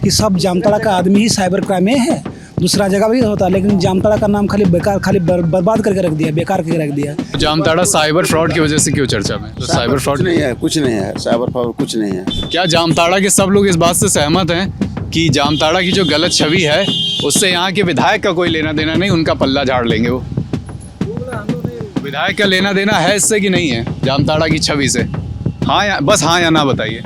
कि सब जामताड़ा का आदमी ही साइबर क्राइम में है, दूसरा जगह भी होता है, लेकिन जामताड़ा का नाम खाली बेकार, खाली बर्बाद करके रख दिया, बेकार करके रख दिया। जामताड़ा साइबर फ्रॉड की वजह से क्यों चर्चा में? तो साइबर फ्रॉड नहीं है, कुछ नहीं है, साइबर फ्रॉड कुछ नहीं है। क्या जामताड़ा के सब लोग इस बात से सहमत हैं कि जामताड़ा की जो गलत छवि है उससे यहाँ के विधायक का कोई लेना देना नहीं, उनका पल्ला झाड़ लेंगे वो? विधायक का लेना देना है इससे कि नहीं है जामताड़ा की छवि से? हाँ या बस हाँ या ना बताइए।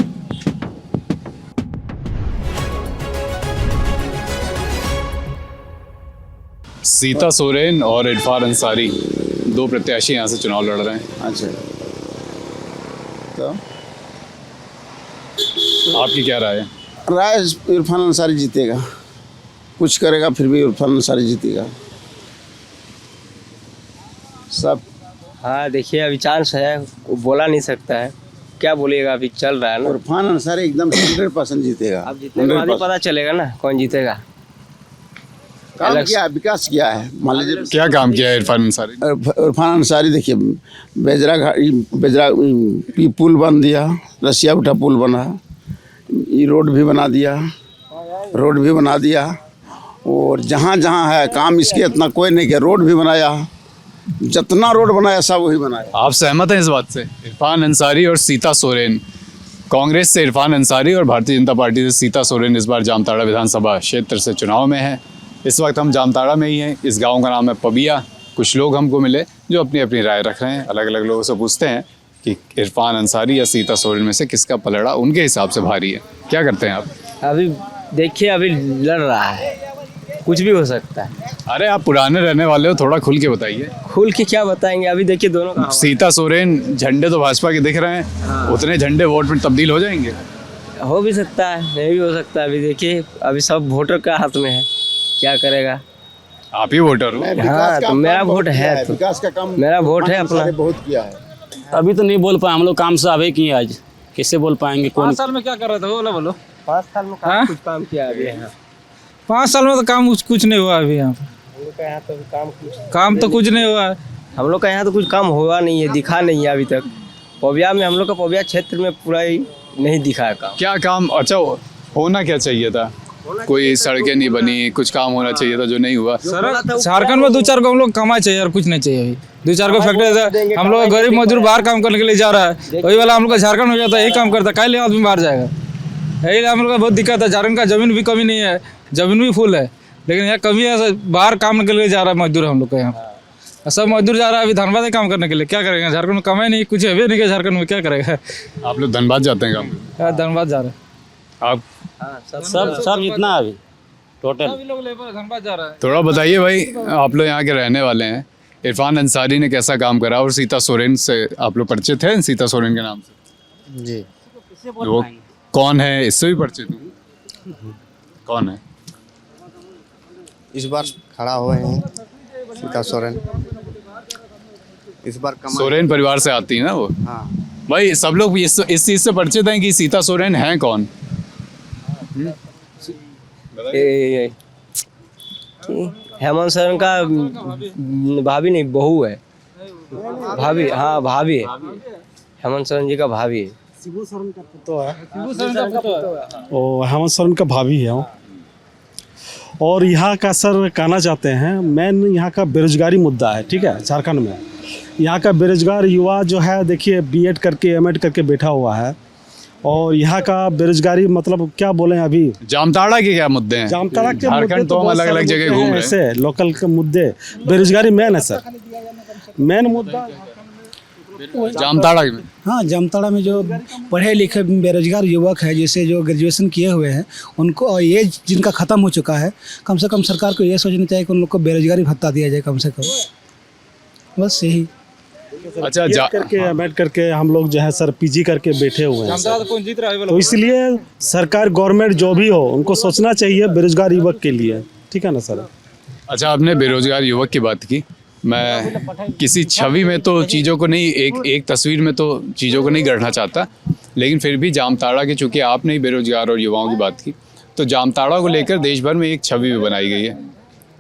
सीता सोरेन और इरफान अंसारी दो प्रत्याशी यहाँ से चुनाव लड़ रहे हैं। अच्छा, तो आपकी क्या राय है? राय इरफान अंसारी जीतेगा, कुछ करेगा फिर भी इरफान अंसारी जीतेगा सब। हाँ देखिए, अभी चांस है, वो बोला नहीं सकता है, क्या बोलिएगा, अभी चल रहा है ना। इरफान अंसारी एकदम 100% जीतेगा। अब जीतने के बाद ही पता चलेगा ना कौन जीतेगा। काम किया है, विकास किया है, मान लीजिए। क्या काम किया है इरफान अंसारी? इरफान अंसारी देखिए, बेजरा पुल बन दिया, रसिया उठा पुल बना, ये रोड भी बना दिया, और जहाँ जहाँ है काम इसके इतना कोई नहीं किया, रोड भी बनाया, जितना रोड बनाया सब वही बनाया। आप सहमत हैं इस बात से? इरफान अंसारी और सीता सोरेन, कांग्रेस से इरफान अंसारी और भारतीय जनता पार्टी से सीता सोरेन इस बार जामताड़ा विधानसभा क्षेत्र से चुनाव में है। इस वक्त हम जामताड़ा में ही हैं। इस गांव का नाम है पबिया। कुछ लोग हमको मिले जो अपनी अपनी राय रख रहे हैं। अलग अलग लोगों से पूछते हैं कि इरफान अंसारी या सीता सोरेन में से किसका पलड़ा उनके हिसाब से भारी है। क्या करते हैं आप? अभी देखिए, अभी लड़ रहा है, कुछ भी हो सकता है। अरे आप पुराने रहने वाले हो, थोड़ा खुल के बताइए। खुल के क्या बताएंगे, अभी देखिए दोनों का सीता सोरेन झंडे तो भाजपा के दिख रहे हैं, उतने झंडे वोट में तब्दील हो जाएंगे? हो भी सकता है, नहीं भी हो सकता है। अभी देखिए, अभी सब वोटर का हाथ में है, क्या करेगा। आप ही वोटर हो? हाँ, तो मेरा वोट है, तो विकास का काम मेरा वोट है अपना। बहुत किया है। अभी तो नहीं बोल पाए, हम लोग काम से आवे किए, आज कैसे बोल पाएंगे? 5 साल में क्या कर रहे थे वो बोलो? 5 साल में हाँ? कुछ काम किया अभी यहाँ? 5 साल में तो काम कुछ नहीं हुआ अभी यहाँ पर। हम लोग का यहाँ तो काम तो कुछ नहीं हुआ है। हम लोग का यहाँ तो कुछ काम हुआ नहीं है, दिखा नहीं है अभी तक। पबिया में, हम लोग का पबिया क्षेत्र में पूरा ही नहीं दिखा है काम। क्या काम? अच्छा, होना क्या चाहिए था? कोई सड़कें नहीं बनी, कुछ काम होना चाहिए था जो नहीं हुआ। झारखंड में 2-4 को हम लोग कमाई चाहिए और कुछ नहीं चाहिए। अभी 2-4 को फैक्ट्री, हम लोग गरीब मजदूर बाहर काम करने के लिए जा रहा है, वही वाला हम लोग का झारखंड में जाता है, यही काम करता है, काहे आदमी बाहर जाएगा? यही हम लोग का बहुत दिक्कत है। झारखंड का जमीन भी कमी नहीं है, जमीन भी फुल है, लेकिन यहाँ कमी है, बाहर काम के लिए जा रहा है मजदूर हम लोग का। यहाँ सब मजदूर जा रहा है अभी धनबाद काम करने के लिए। क्या करेंगे? झारखंड में कमाई नहीं, कुछ है भी नहीं कि झारखंड में क्या करेगा। आप लोग धनबाद जाते हैं काम? धनबाद जा रहे हैं आप? सब जितना अभी टोटल लोग लेबर धनबाद जा रहा है। थोड़ा बताइए भाई, आप लोग यहाँ के रहने वाले हैं। इरफान अंसारी ने कैसा काम करा और सीता सोरेन से आप लोग परिचित हैं? सीता सोरेन के नाम से जी वो कौन है, इससे भी परिचित हूँ। कौन है? इस बार खड़ा हुए हैं सीता सोरेन। इस बार सोरेन परिवार से आती है ना वो? हाँ, भाई सब लोग इस चीज़ से परिचित हैं कि सीता सोरेन हैं कौन? हेमंत सोरेन का भाभी नहीं, बहू है। भाभी, हाँ भाभी है, हेमंत सोरेन जी का भाभी है। और हेमंत सोरेन का भाभी है वो। और यहाँ का सर कहना चाहते हैं, मेन यहाँ का बेरोजगारी मुद्दा है, ठीक है। झारखंड में यहाँ का बेरोजगार युवा जो है, देखिए बीएड करके एमएड करके बैठा हुआ है, और यहाँ का बेरोजगारी मतलब क्या बोले अभी। जामताड़ा के क्या मुद्दे हैं? जामताड़ा के झारखंड तो हम अलग अलग जगह घूम रहे हैं, ऐसे लोकल के मुद्दे, बेरोजगारी मेन है सर, मेन मुद्दा जामताड़ा में। हाँ, जामताड़ा में जो पढ़े लिखे बेरोजगार युवक है, जैसे जो ग्रेजुएशन किए हुए हैं, उनको, और ये जिनका ख़त्म हो चुका है, कम से कम सरकार को ये सोचना चाहिए कि उन लोग को बेरोजगारी भत्ता दिया जाए कम से कम, बस यही। अच्छा, करके एमएड करके हम लोग जो है सर पीजी करके बैठे हुए हैं सर। कौन जीत रहा है? तो इसलिए सरकार, गवर्नमेंट जो भी हो, उनको सोचना चाहिए बेरोजगार युवक के लिए, ठीक है ना सर। अच्छा, आपने बेरोजगार युवक की बात की। मैं किसी छवि में तो चीज़ों को नहीं, एक तस्वीर में तो चीज़ों को नहीं गढ़ना चाहता, लेकिन फिर भी जामताड़ा के, चूँकि आपने ही बेरोजगार और युवाओं की बात की, तो जामताड़ा को लेकर देश भर में एक छवि भी बनाई गई है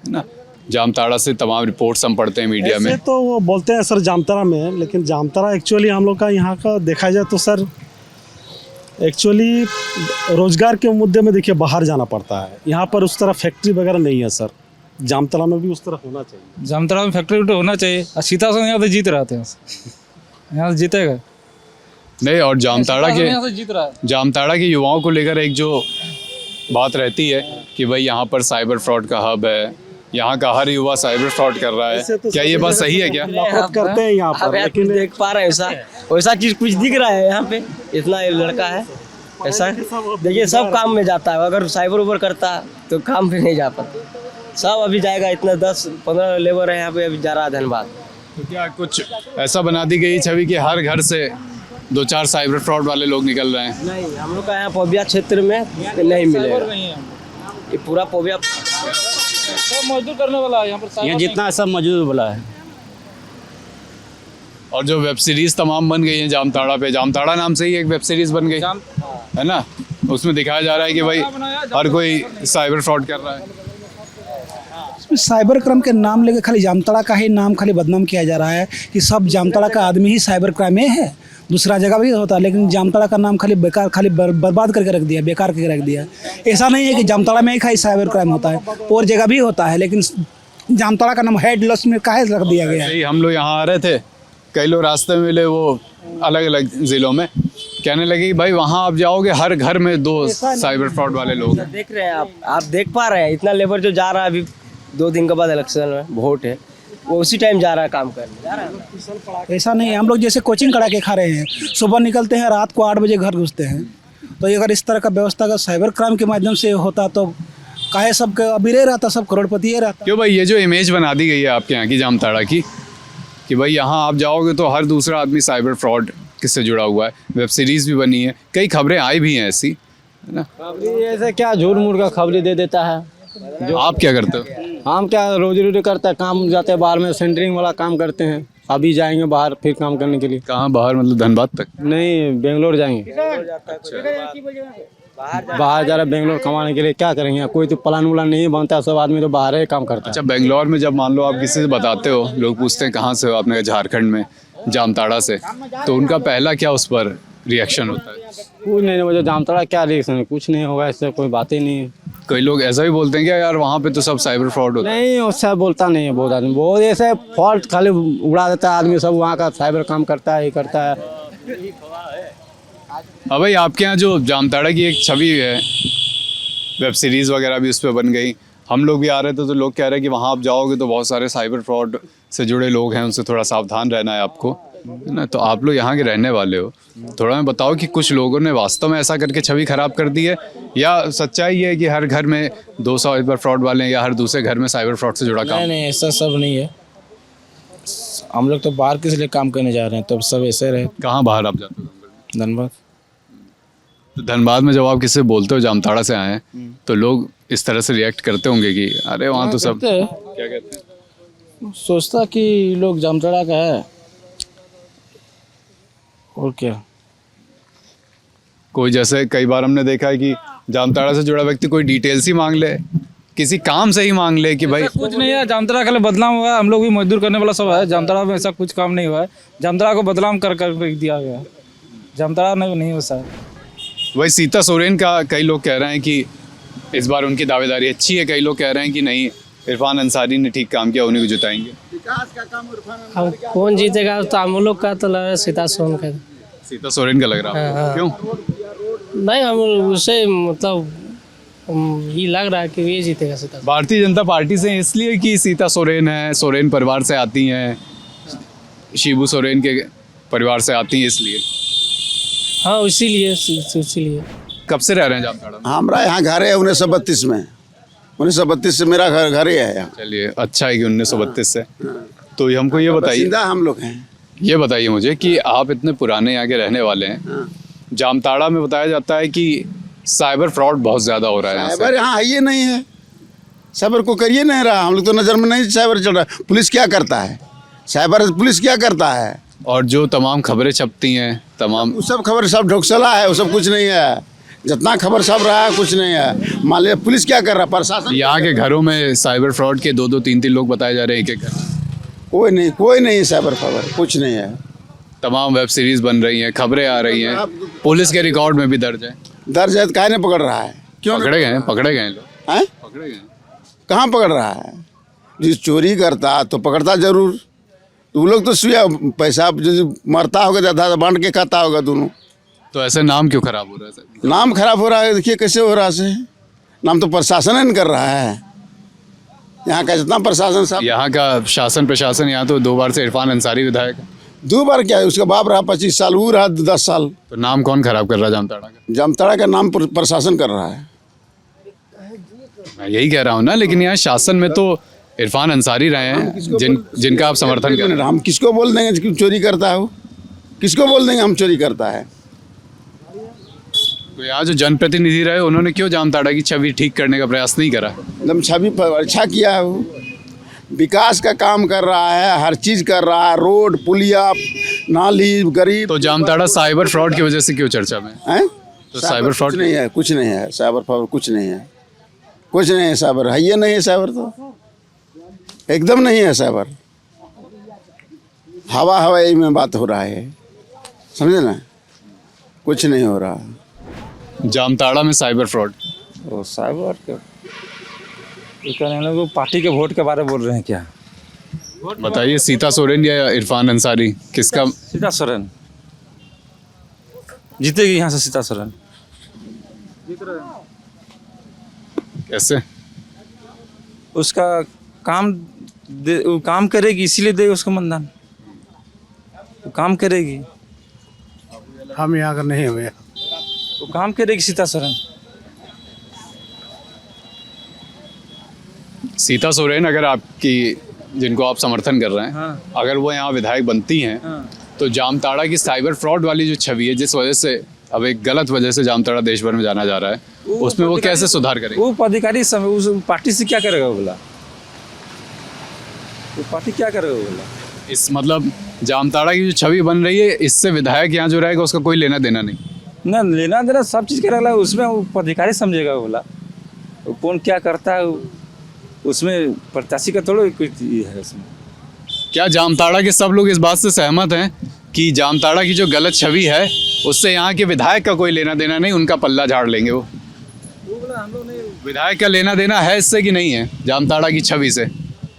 ना। जामताड़ा से तमाम रिपोर्ट्स हम पढ़ते हैं मीडिया में। तो वो बोलते हैं सर जामताड़ा में, लेकिन जामताड़ा एक्चुअली हम लोग का यहाँ का देखा जाए तो सर एक्चुअली रोजगार के मुद्दे में देखिए बाहर जाना पड़ता है, यहाँ पर उस तरह फैक्ट्री वगैरह नहीं है सर। जामतला में भी उस तरह होना चाहिए। जामताड़ा में फैक्ट्री तो होना चाहिए। और सीता सोरेन यहाँ तो जीत रहे थे, यहाँ से जीतेगा नहीं। और जामताड़ा यहाँ से के जीत रहा है। जामताड़ा के युवाओं को लेकर एक जो बात रहती है कि भाई यहाँ पर साइबर फ्रॉड का हब है, यहाँ का हर युवा साइबर फ्रॉड कर रहा है, क्या ये बात सही है क्या? नफरत करते हैं यहाँ पर, लेकिन लेकिन देख पा रहे हैं वैसा चीज कुछ दिख रहा है यहाँ पे। इतना लड़का है ऐसा, देखिए सब काम में जाता है। अगर साइबर उबर करता तो काम पे नहीं जा पाता। सब अभी जाएगा, इतना 10-15 लेबर है यहाँ पे, अभी जा रहा है धनबाद। तो क्या कुछ ऐसा बना दी गई छवि कि हर घर से 2-4 साइबर फ्रॉड वाले लोग निकल रहे हैं? नहीं, हम लोग का यहाँ पोबिया क्षेत्र में नहीं मिलेगा। ये पूरा पोबिया सब मजदूर करने वाला है यहाँ पर। यहाँ जितना सब मौजूद बोला है। और जो वेब सीरीज तमाम बन गई है जामताड़ा पे, जामताड़ा नाम से ही एक वेब सीरीज बन गई है ना, उसमें दिखाया जा रहा है कि भाई हर कोई साइबर फ्रॉड कर रहा है। साइबर क्राइम के नाम लेके खाली जामताड़ा का ही नाम खाली बदनाम किया जा रहा है कि सब जामताड़ा का आदमी ही साइबर क्राइम में है। दूसरा जगह भी होता है, लेकिन जामताड़ा का नाम खाली बेकार, खाली बर्बाद करके रख दिया, बेकार करके रख दिया। ऐसा नहीं है कि जामताड़ा में ही खाली साइबर क्राइम होता है, और जगह भी होता है, लेकिन जामताड़ा का नाम हेड लिस्ट में काहे रख दिया गया है? हम लोग यहाँ आ रहे थे, कई लोग रास्ते में मिले, वो अलग अलग ज़िलों में, कहने लगे कि भाई वहाँ आप जाओगे हर घर में 2 साइबर फ्रॉड वाले लोग हैं। देख रहे हैं आप देख पा रहे हैं। इतना लेबर जो जा रहा है, अभी 2 दिन के बाद इलेक्शन में वोट है, वो उसी टाइम जा रहा है काम करने, जा रहा है। ऐसा नहीं है, हम लोग जैसे कोचिंग करा के खा रहे हैं, सुबह निकलते हैं, रात को 8 बजे घर घुसते हैं। तो ये अगर इस तरह का व्यवस्था अगर साइबर क्राइम के माध्यम से होता तो काहे सब अभी रह रहता, सब करोड़पति रहता। क्यों भाई ये जो इमेज बना दी गई है आपके यहाँ की जामताड़ा की कि भाई यहाँ आप जाओगे तो हर दूसरा आदमी साइबर फ्रॉड किससे जुड़ा हुआ है, वेब सीरीज़ भी बनी है, कई खबरें आई भी हैं ऐसी, है ना? ऐसे क्या झूठ मूठ का खबरें दे देता है। आप क्या करते हो? हम क्या रोजी रोटी करते हैं, काम जाते हैं बाहर में, सेंटरिंग वाला काम करते हैं। अभी जाएंगे बाहर फिर काम करने के लिए। कहाँ बाहर, मतलब धनबाद तक? नहीं, बेंगलोर जाएंगे। बाहर जा रहे बेंगलोर कमाने के लिए। क्या करेंगे, कोई तो प्लान उलान नहीं बनता, सब आदमी तो बाहर ही काम करता है। अच्छा, बेंगलोर में जब मान लो आप किसी से बताते हो, लोग पूछते हैं कहाँ से हो, आपने कहा झारखंड में, जामताड़ा से, तो उनका पहला क्या उस पर रिएक्शन होता है? कुछ नहीं, मुझे जामताड़ा क्या रिएक्शन है, कुछ नहीं होगा, इससे कोई बात ही नहीं है। कई लोग ऐसा भी बोलते हैं कि यार वहाँ पे तो सब साइबर फ्रॉड होता है। नहीं, उससे बोलता नहीं है बहुत आदमी, बहुत ऐसे फॉल्ट खाली उड़ा देता है आदमी, सब वहाँ का साइबर काम करता है, ये करता है। हाँ भाई, आपके यहाँ जो जामताड़ा की एक छवि है, वेब सीरीज़ वगैरह भी उस पर बन गई, हम लोग भी आ रहे थे तो लोग कह रहे हैं कि वहाँ आप जाओगे तो बहुत सारे साइबर फ्रॉड से जुड़े लोग हैं, उनसे थोड़ा सावधान रहना है आपको, है ना? तो आप लोग यहाँ के रहने वाले हो, थोड़ा मैं बताओ कि कुछ लोगों ने वास्तव में ऐसा करके छवि खराब कर दी है, या सच्चाई है कि हर घर में 2 साइबर फ्रॉड वाले हैं, या हर दूसरे घर में साइबर फ्रॉड से जुड़ा काम? नहीं, ऐसा सब नहीं है। हम लोग तो बाहर किस लिए काम करने जा रहे हैं, तब सब ऐसे रहे। कहाँ बाहर आप जाते हो? धनबाद। तो धनबाद में जब आप किसी से बोलते हो जामताड़ा से आए हैं, तो लोग इस तरह से रिएक्ट करते होंगे कि अरे वहाँ तो सब, क्या कहते हैं? सोचता कि लोग जामताड़ा का है, और क्या। कोई जैसे कई बार हमने देखा है कि जामताड़ा से जुड़ा व्यक्ति कोई डिटेल्स ही मांग ले, किसी काम से ही मांग ले कि भाई कुछ नहीं है। जामताड़ा का बदनाम हुआ है, हम लोग भी मजदूर करने वाला सब है। जामताड़ा में ऐसा कुछ काम नहीं हुआ है, जामताड़ा को बदनाम कर दिया गया है। जामताड़ा नहीं वैसा है। वही सीता सोरेन का कई लोग कह रहे हैं कि इस बार उनकी दावेदारी अच्छी है, कई लोग कह रहे हैं कि नहीं, इरफान अंसारी ने ठीक काम किया, उन्हीं को जिताएंगे। अब कौन जीतेगा तो हम लोग का तो लग रहा है सीता सोरेन का। सीता सोरेन का लग रहा है? हाँ। क्यों? नहीं, हम उसे मतलब ये लग रहा है कि ये जीतेगा सीता। भारतीय जनता पार्टी से इसलिए कि सीता सोरेन है, सोरेन परिवार से आती हैं, शिबू सोरेन के परिवार से आती हैं, इसलिए। हाँ, इसीलिए। कब से रह रहे हैं जामताड़ा में? हमारा यहाँ घर है 1932 में, 1932 से मेरा घर ही है यहाँ। चलिए, अच्छा है कि 1932 से। तो हमको ये बताइए, बाशिंदा हम लोग हैं। ये बताइए मुझे कि आप इतने पुराने यहाँ के रहने वाले हैं, जामताड़ा में बताया जाता है कि साइबर फ्रॉड बहुत ज़्यादा हो रहा है। साइबर यहाँ है, ये नहीं है, साइबर को करिए नहीं रहा, हम लोग तो नज़र में नहीं साइबर चल रहा। पुलिस क्या करता है, साइबर पुलिस क्या करता है? और जो तमाम खबरें छपती हैं, तमाम वो सब खबर सब ढोकसला है, वो सब कुछ नहीं है। जितना खबर सब रहा है कुछ नहीं है। मान लिया पुलिस क्या कर रहा है, प्रशासन। यहाँ के घरों में साइबर फ्रॉड के 2-2 3-3 लोग बताए जा रहे हैं एक-एक घर। कोई नहीं है साइबर खबर, कुछ नहीं है। तमाम वेब सीरीज बन रही हैं, खबरें आ रही हैं, पुलिस के रिकॉर्ड में भी दर्ज है। दर्ज है तो काहे नहीं पकड़ रहा है? क्यों पकड़े गए हैं लोग, हैं? पकड़े गए हैं। कहाँ पकड़ रहा है? जिस चोरी करता तो पकड़ता जरूर। तो लोग तो सुया पैसा जो मरता होगा ज्यादा बांट के खाता होगा दोनों। तो ऐसे नाम क्यों खराब हो रहा है सर? नाम खराब हो रहा है, देखिए कैसे हो रहा है। नाम तो प्रशासन ही नहीं कर रहा है। यहाँ का जितना प्रशासन साहब, यहाँ का शासन प्रशासन, यहाँ तो 2 बार से इरफान अंसारी विधायक है। 2 बार क्या है, उसका बाप रहा 25 साल, वो रहा 10 साल। तो नाम कौन खराब कर रहा है जामताड़ा का? जामताड़ा का नाम प्रशासन कर रहा है। मैं यही कह रहा हूँ ना, लेकिन यहाँ शासन में तो इरफान अंसारी रहे हैं जिनका आप समर्थन कर रहे हैं। हम किसको बोल देंगे कि चोरी करता है वो? किसको बोल देंगे हम चोरी करता है? तो यहाँ जो जनप्रतिनिधि रहे उन्होंने क्यों जामताड़ा की छवि ठीक करने का प्रयास नहीं करा? एकदम छवि पर अच्छा किया है वो। विकास का काम कर रहा है, हर चीज़ कर रहा है, रोड, पुलिया, नाली, गरीब। तो जामताड़ा साइबर फ्रॉड की वजह से क्यों चर्चा में हैं? तो साइबर फ्रॉड नहीं है, कुछ नहीं है साइबर फ्रॉड, कुछ नहीं है, कुछ नहीं है साइबर, है ये नहीं है साइबर, तो एकदम नहीं है साइबर। हवाई में बात हो रहा है, समझे ना, कुछ नहीं हो रहा। जामताड़ा में साइबर फ्रॉड? वो साइबर के लोग पार्टी के वोट के बारे में बोल रहे हैं क्या? बताइए, सीता सोरेन या इरफान अंसारी, किसका? सीता सोरेन जीतेगी यहाँ से। सीता सोरेन कैसे? उसका काम वो काम करेगी, इसीलिए देगी उसको मतदान। वो काम करेगी, हम यहाँ का नहीं हुए। वो काम करेगी सीता सोरेन। सीता सोरेन अगर आपकी, जिनको आप समर्थन कर रहे हैं, हाँ। अगर वो यहाँ विधायक बनती हैं, तो जामताड़ा की साइबर फ्रॉड वाली जो छवि है, जिस वजह से अब एक गलत वजह से जामताड़ा देश भर में जाना जा रहा है, उसमें वो कैसे सुधार करेंगे? वो पदाधिकारी समय उस पार्टी से क्या करेगा वो बोला? वो पार्टी क्या करेगा वो बोला? इस मतलब जामताड़ा की जो छवि बन रही है, इससे विधायक यहाँ जो रहेगा उसका कोई लेना देना नहीं। ना लेना देना सब चीज़ करेगा, उसमें वो पदाधिकारी समझेगा वो बोला। वो कौन क्या करता है, उसमें प्रत्याशी का थोड़ा कोई है उसमें। क्या जामताड़ा के सब लोग इस बात से सहमत हैं कि जामताड़ा की जो गलत छवि है उससे यहाँ के विधायक का कोई लेना देना नहीं, उनका पल्ला झाड़ लेंगे वो? विधायक का लेना देना है इससे कि नहीं है जामताड़ा की छवि से?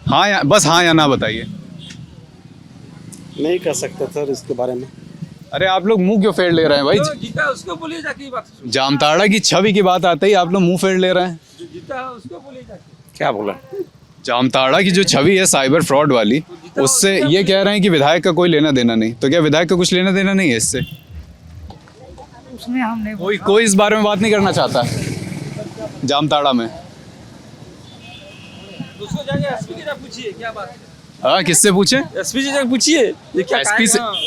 हाँ या बस हाँ या ना बताइए। नहीं कर सकते सर इसके बारे में। अरे आप लोग मुंह क्यों फेर ले रहे हैं भाई? जीता उसको बोलिए जाके बात। जामताड़ा की छवि की बात आते ही आप लोग मुंह फेर ले रहे हैं। जीता उसको बोलिए जाके। क्या बोला? जामताड़ा की जो छवि है साइबर फ्रॉड वाली, उससे ये कह रहे हैं कि विधायक का कोई लेना देना नहीं। तो क्या विधायक का कुछ लेना देना नहीं है इससे? उसमें हम नहीं, कोई इस बारे में बात नहीं करना चाहता जामताड़ा में। उसको जाके एसपी के जाके पूछिए क्या बात है। हाँ, किससे पूछे? एसपी से जाके पूछिए ये क्या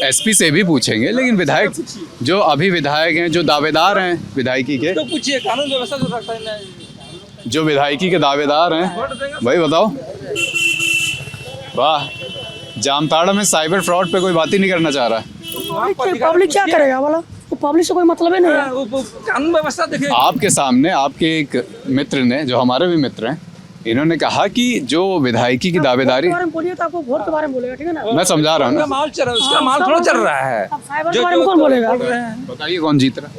एसपी से भी पूछेंगे, लेकिन विधायक जो अभी विधायक हैं, जो दावेदार हैं विधायकी के, तो पूछिए कानून व्यवस्था जो रखता है, जो विधायकी के दावेदार हैं, भाई बताओ। वाह, जामताड़ा में साइबर फ्रॉड पे कोई बात ही नहीं करना चाह रहा है। पब्लिक क्या करेगा बोला? वो पब्लिक से कोई मतलब ही नहीं है। कानून व्यवस्था देखिए। आपके सामने आपके एक मित्र ने, जो हमारे भी मित्र हैं, इन्होंने कहा कि जो विधायकी की दावेदारी, बोलिए तो आपको वोट के बारे में बोलेगा, ठीक है ना? मैं समझा रहा हूँ ना। माल चल रहा है, उसका माल थोड़ा चल रहा है। साइबर के बारे में कौन बोलेगा? बताइए कौन जीत रहा?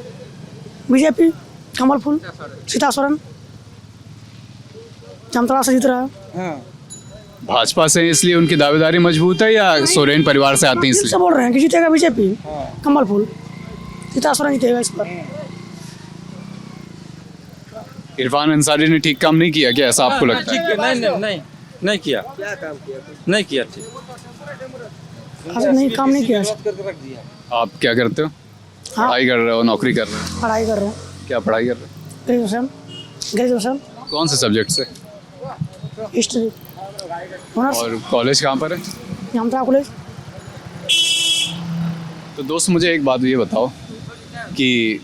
बीजेपी, कमल फूल, सीता सोरेन जामताड़ा से जीत रहा है। भाजपा से इसलिए उनकी दावेदारी मजबूत है या सोरेन परिवार से आती है इसलिए? बोल रहे हैं कि जीतेगा बीजेपी, कमल फूल, सीता सोरेन जीतेगा इस पर। इरफान अंसारी ने ठीक काम नहीं किया क्या, ऐसा आपको लगता है? नहीं किया। क्या काम किया? नहीं किया ठीक। नहीं, काम नहीं किया। आप क्या करते हो? पढ़ाई कर रहे हो, नौकरी कर रहे हो? पढ़ाई कर रहे हैं। क्या पढ़ाई कर रहे हो? ग्रेजुएशन। कौन से सब्जेक्ट से? हिस्ट्री। और कॉलेज कहाँ पर है? जामताड़ा कॉलेज। तो दोस्त मुझे एक बात ये बताओ कि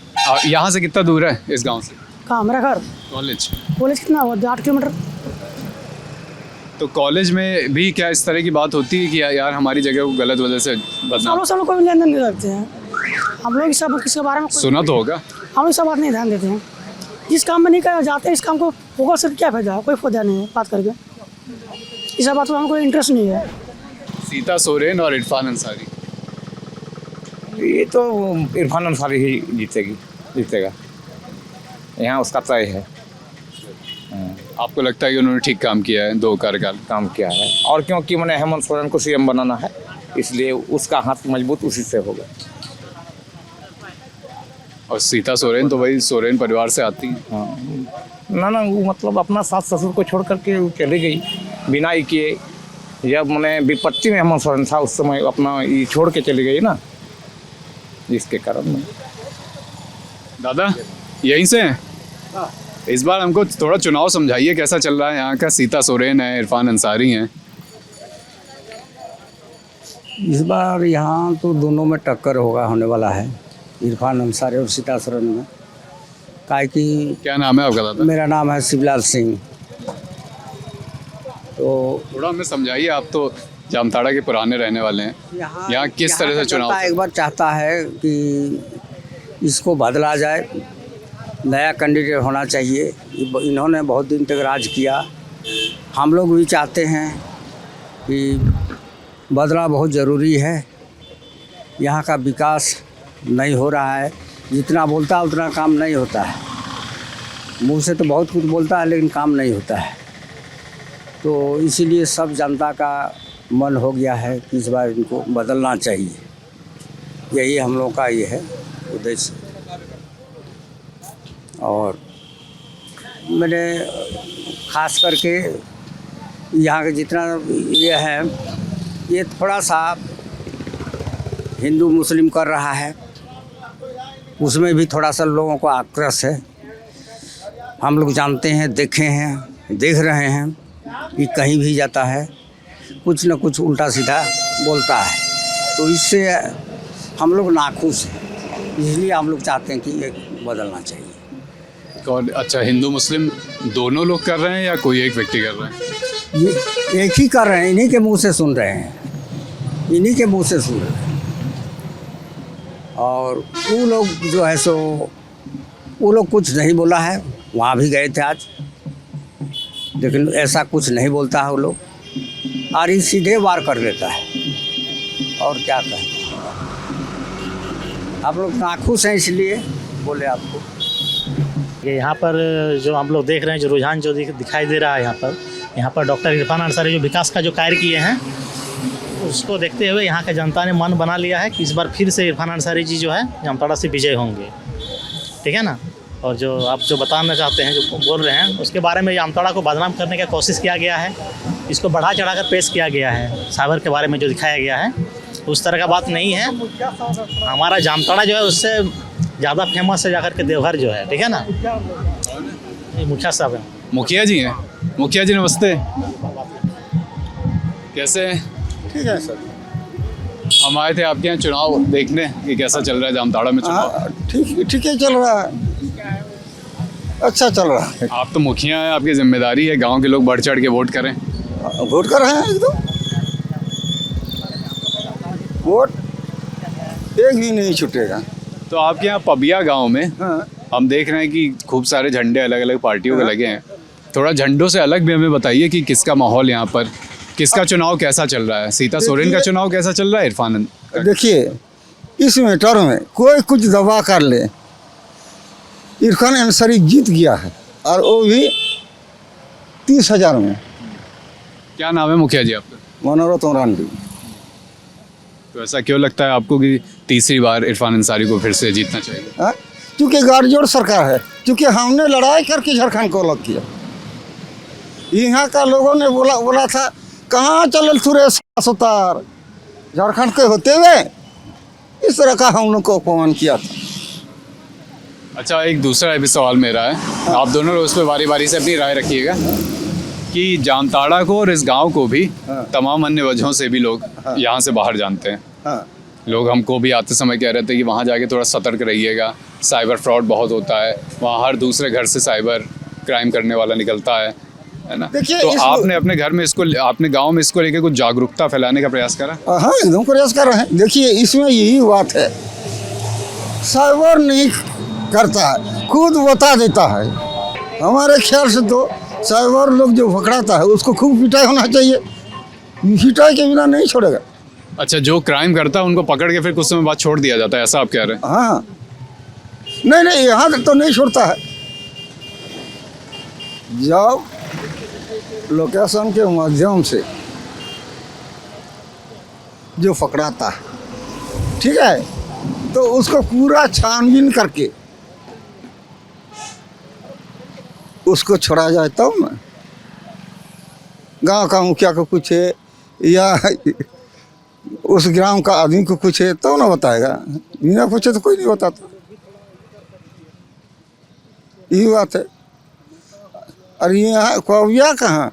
यहाँ से कितना दूर है इस गांव से? कहाँ मेरा घर? कॉलेज कितना हुआ? 8 किलोमीटर। तो कॉलेज में भी क्या इस तरह की बात होती है कि यार हमारी जगह को गलत वजह से बदनाम? सब लोग कोई लेन देन नहीं रखते हैं। हम लोग सब किसके बारे में सुना तो होगा। हम लोग सब बात नहीं ध्यान देते हैं। जिस काम में नहीं कर जाते इस काम को फोकस से क्या फायदा है? कोई फायदा नहीं है बात करके। इस बात में हमको इंटरेस्ट नहीं है। सीता सोरेन और इरफान अंसारी, ये तो इरफान अंसारी ही जीतेगा यहाँ उसका तय है। आपको लगता है कि उन्होंने ठीक काम किया है 2 कार्यकाल? काम किया है और क्योंकि मैंने हेमंत सोरेन को सीएम बनाना है इसलिए उसका हाथ मजबूत उसी से होगा। और सीता सोरेन तो वही सोरेन परिवार से आती हैं। हाँ ना वो मतलब अपना सास ससुर को छोड़ करके वो चली गई बिना ही किए। जब मैंने विपत्ति में हेमंत सोरेन था उस समय अपना ये छोड़ के चली गई ना, जिसके कारण में। दादा यहीं से हैं? इस बार हमको थोड़ा चुनाव समझाइए कैसा चल रहा है यहाँ का। सीता सोरेन है, इरफान अंसारी हैं। इस बार यहाँ तो दोनों में टक्कर होने वाला है, इरफान अंसारी और सीता सोरेन में। काहे कि क्या नाम है आपका दादा? मेरा नाम है शिवलाल सिंह। तो थोड़ा हमें समझाइए, आप तो जामताड़ा के पुराने रहने वाले हैं। यहाँ किस तरह से चुनाव एक बार चाहता है कि इसको बदला जाए, नया कैंडिडेट होना चाहिए। इन्होंने बहुत दिन तक राज किया, हम लोग भी चाहते हैं कि बदला बहुत ज़रूरी है। यहाँ का विकास नहीं हो रहा है, जितना बोलता है उतना काम नहीं होता है। मुंह से तो बहुत कुछ बोलता है लेकिन काम नहीं होता है। तो इसीलिए सब जनता का मन हो गया है कि इस बार इनको बदलना चाहिए। यही हम लोग का ये है उद्देश्य। और मैंने खास करके यहाँ के जितना ये है, ये थोड़ा सा हिंदू मुस्लिम कर रहा है, उसमें भी थोड़ा सा लोगों को आक्रोश है। हम लोग जानते हैं, देखे हैं, देख रहे हैं कि कहीं भी जाता है कुछ न कुछ उल्टा सीधा बोलता है। तो इससे हम लोग नाखुश हैं, इसलिए हम लोग चाहते हैं कि ये बदलना चाहिए। कौन? अच्छा, हिंदू मुस्लिम दोनों लोग कर रहे हैं या कोई एक व्यक्ति कर रहा है? ये एक ही कर रहे हैं, इन्हीं के मुंह से सुन रहे हैं, इन्हीं के मुंह से सुन रहे हैं। और वो लोग जो है सो वो लोग कुछ नहीं बोला है, वहाँ भी गए थे आज, लेकिन ऐसा कुछ नहीं बोलता है वो लोग, और ये सीधे वार कर देता है। और क्या कहें, आप लोग नाखुश हैं इसलिए बोले आपको। यहाँ पर जो हम लोग देख रहे हैं, जो रुझान जो दिखाई दे रहा है यहाँ पर डॉक्टर इरफान अंसारी जो विकास का जो कार्य किए हैं उसको देखते हुए यहाँ के जनता ने मन बना लिया है कि इस बार फिर से इरफान अंसारी जी जो है जामताड़ा से विजय होंगे। ठीक है ना। और जो आप जो बताना चाहते हैं, जो बोल रहे हैं, उसके बारे में जामताड़ा को बदनाम करने का कोशिश किया गया है, इसको बढ़ा चढ़ा कर पेश किया गया है। साइबर के बारे में जो दिखाया गया है उस तरह का बात नहीं है। हमारा जामताड़ा जो है उससे ज़्यादा फेमस है जाकर के देवघर जो है। ठीक है ना। ये मुखिया साहब हैं। मुखिया जी हैं? मुखिया जी नमस्ते, कैसे हैं? ठीक है सर। हम आए थे आपके यहाँ चुनाव देखने कि कैसा चल रहा है जामताड़ा में चुनाव। ठीक है चल रहा है, अच्छा चल रहा है। आप तो मुखिया हैं, आपकी जिम्मेदारी है गांव के लोग बढ़ चढ़ के वोट करें। वोट कर रहे हैं एकदम, वोट एक भी नहीं छूटेगा। तो आपके यहाँ पबिया गांव में हम देख रहे हैं कि खूब सारे झंडे अलग अलग पार्टियों के लगे हैं। थोड़ा झंडों से अलग भी हमें बताइए कि किसका माहौल यहाँ पर, किसका चुनाव कैसा चल रहा है? सीता सोरेन का चुनाव कैसा चल रहा है? इरफान? देखिए, इस मैटर में कोई कुछ दबा कर ले, इरफान अंसारी जीत गया है, और वो भी 30,000 में। क्या नाम है मुखिया जी आपका? मनोरथ रानडी। तो ऐसा क्यों लगता है आपको कि तीसरी बार इरफान अंसारी को फिर से जीतना चाहिए? क्योंकि गाड़जोड़ सरकार है, क्योंकि हमने लड़ाई करके झारखंड को अलग किया। यहाँ का लोगों ने बोला था कहाँ चल सुरेश सुतार, झारखंड के होते हुए इस तरह का हम लोग को अपमान किया था। अच्छा, एक दूसरा भी सवाल मेरा है, आप दोनों लोग उस पर बारी बारी से अपनी राय रखिएगा कि जामताड़ा को और इस गांव को भी तमाम अन्य वजहों से भी लोग यहाँ से बाहर जानते हैं। लोग हमको भी आते समय कह रहे थे कि वहाँ जाके थोड़ा सतर्क रहिएगा, साइबर फ्रॉड बहुत होता है, वहाँ हर दूसरे घर से साइबर क्राइम करने वाला निकलता है ना। तो आपने अपने घर में इसको, आपने गांव में इसको लेकर कुछ जागरूकता फैलाने का प्रयास करा? हाँ, एकदम प्रयास कर रहे हैं। देखिए, इसमें यही बात है, साइबर नहीं करता है, खुद बता देता है। हमारे ख्याल से तो साइबर लोग जो पकड़ाता है उसको खूब पिटाई होना चाहिए, पिटाई के बिना नहीं छोड़ेगा। अच्छा, जो क्राइम करता है उनको पकड़ के फिर कुछ समय बाद छोड़ दिया जाता है, ऐसा आप कह रहे हैं? हाँ, नहीं नहीं, यहाँ तक तो नहीं छोड़ता है। जब लोकेशन के माध्यम से जो पकड़ाता है, ठीक है, तो उसको पूरा छानबीन करके उसको छोड़ा जाए तब ना। गांव का मुखिया को कुछ है या उस ग्राम का आदमी को कुछ है तो ना बताएगा, बिना पूछे तो कोई नहीं बताता। यही बात है। और यहाँ कौविया कहाँ,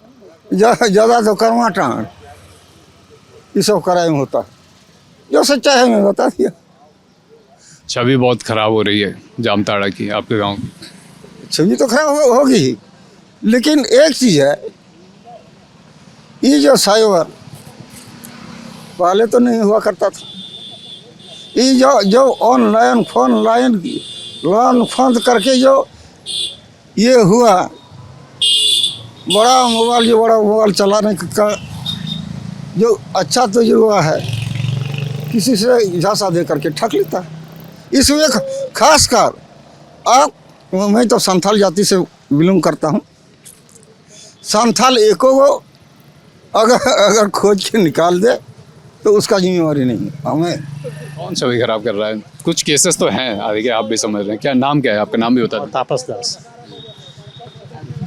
ज़्यादा तो कर्माटान ये सब क्राइम होता है। जो सच्चा है मैं बता दिया। छवि बहुत खराब हो रही है जामताड़ा की, आपके गांव की। छवि तो खराब होगी ही, लेकिन एक चीज़ है, ये जो साइबर पहले तो नहीं हुआ करता था। ये जो ऑनलाइन लोन फंड करके जो ये हुआ, बड़ा मोबाइल चलाने का जो अच्छा तजुर्बा है, किसी से झांसा दे करके ठग लेता है। इसमें खासकर आप, मैं तो संथाल जाति से बिलोंग करता हूँ। संथाल एको को अगर खोज के निकाल दे तो उसका जिम्मेवारी नहीं है हमें। कौन छवि खराब कर रहा है? कुछ केसेस तो हैं आगे के, आप भी समझ रहे हैं। क्या नाम क्या है आपका? नाम भी बता दें। तापस दास।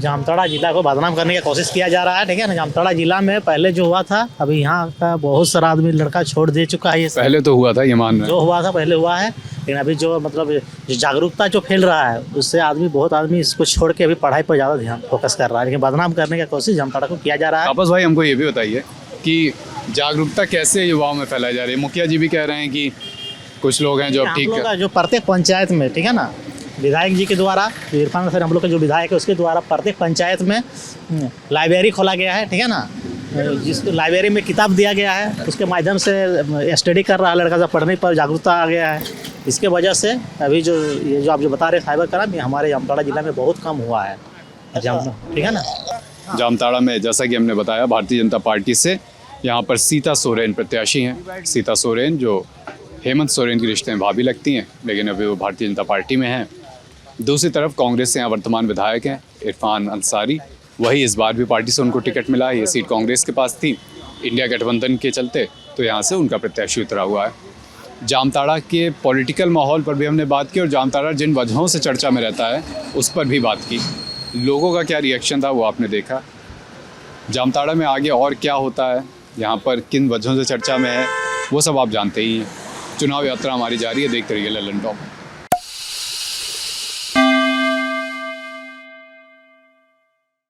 जामताड़ा जिला को बदनाम करने की कोशिश किया जा रहा है, ठीक है ना। जामताड़ा जिला में पहले जो हुआ था, अभी यहाँ का बहुत सारा आदमी लड़का छोड़ दे चुका है। ये पहले तो हुआ था, ये मान रहे हैं। जो हुआ था पहले हुआ है, लेकिन अभी जो मतलब जो जागरूकता जो फैल रहा है, उससे बहुत आदमी इसको छोड़ के अभी पढ़ाई पर ज़्यादा ध्यान फोकस कर रहा है। लेकिन बदनाम करने की कोशिश जामताड़ा को किया जा रहा है। तापस भाई, हमको ये भी बताइए कि जागरूकता कैसे युवाओं में फैलाई जा रही है? मुखिया जी भी कह रहे हैं कि कुछ लोग हैं जो अब ठीक है, जो प्रत्येक पंचायत में, ठीक है ना, विधायक जी के द्वारा, इरफान सर हम लोग का जो विधायक है उसके द्वारा प्रत्येक पंचायत में लाइब्रेरी खोला गया है, ठीक है ना। जिस लाइब्रेरी में किताब दिया गया है, उसके माध्यम से स्टडी कर रहा है लड़का, सब पढ़ने पर जागरूकता आ गया है। इसके वजह से अभी ये जो आप जो बता रहे साइबर क्राइम, ये हमारे जामताड़ा जिला में बहुत कम हुआ है, ठीक है ना। जामताड़ा में जैसा कि हमने बताया, भारतीय जनता पार्टी से यहाँ पर सीता सोरेन प्रत्याशी हैं। सीता सोरेन जो हेमंत सोरेन की रिश्ते में भाभी लगती हैं, लेकिन अभी वो भारतीय जनता पार्टी में हैं। दूसरी तरफ कांग्रेस से यहाँ वर्तमान विधायक हैं इरफान अंसारी, वही इस बार भी पार्टी से उनको टिकट मिला है। ये सीट कांग्रेस के पास थी, इंडिया गठबंधन के चलते तो यहाँ से उनका प्रत्याशी उतरा हुआ है। जामताड़ा के पॉलिटिकल माहौल पर भी हमने बात की और जामताड़ा जिन वजहों से चर्चा में रहता है उस पर भी बात की। लोगों का क्या रिएक्शन था वो आपने देखा। जामताड़ा में आगे और क्या होता है, यहाँ पर किन वजहों से चर्चा में है, वो सब आप जानते ही हैं। चुनाव यात्रा हमारी जारी है, देखते रहिए ललन टॉप।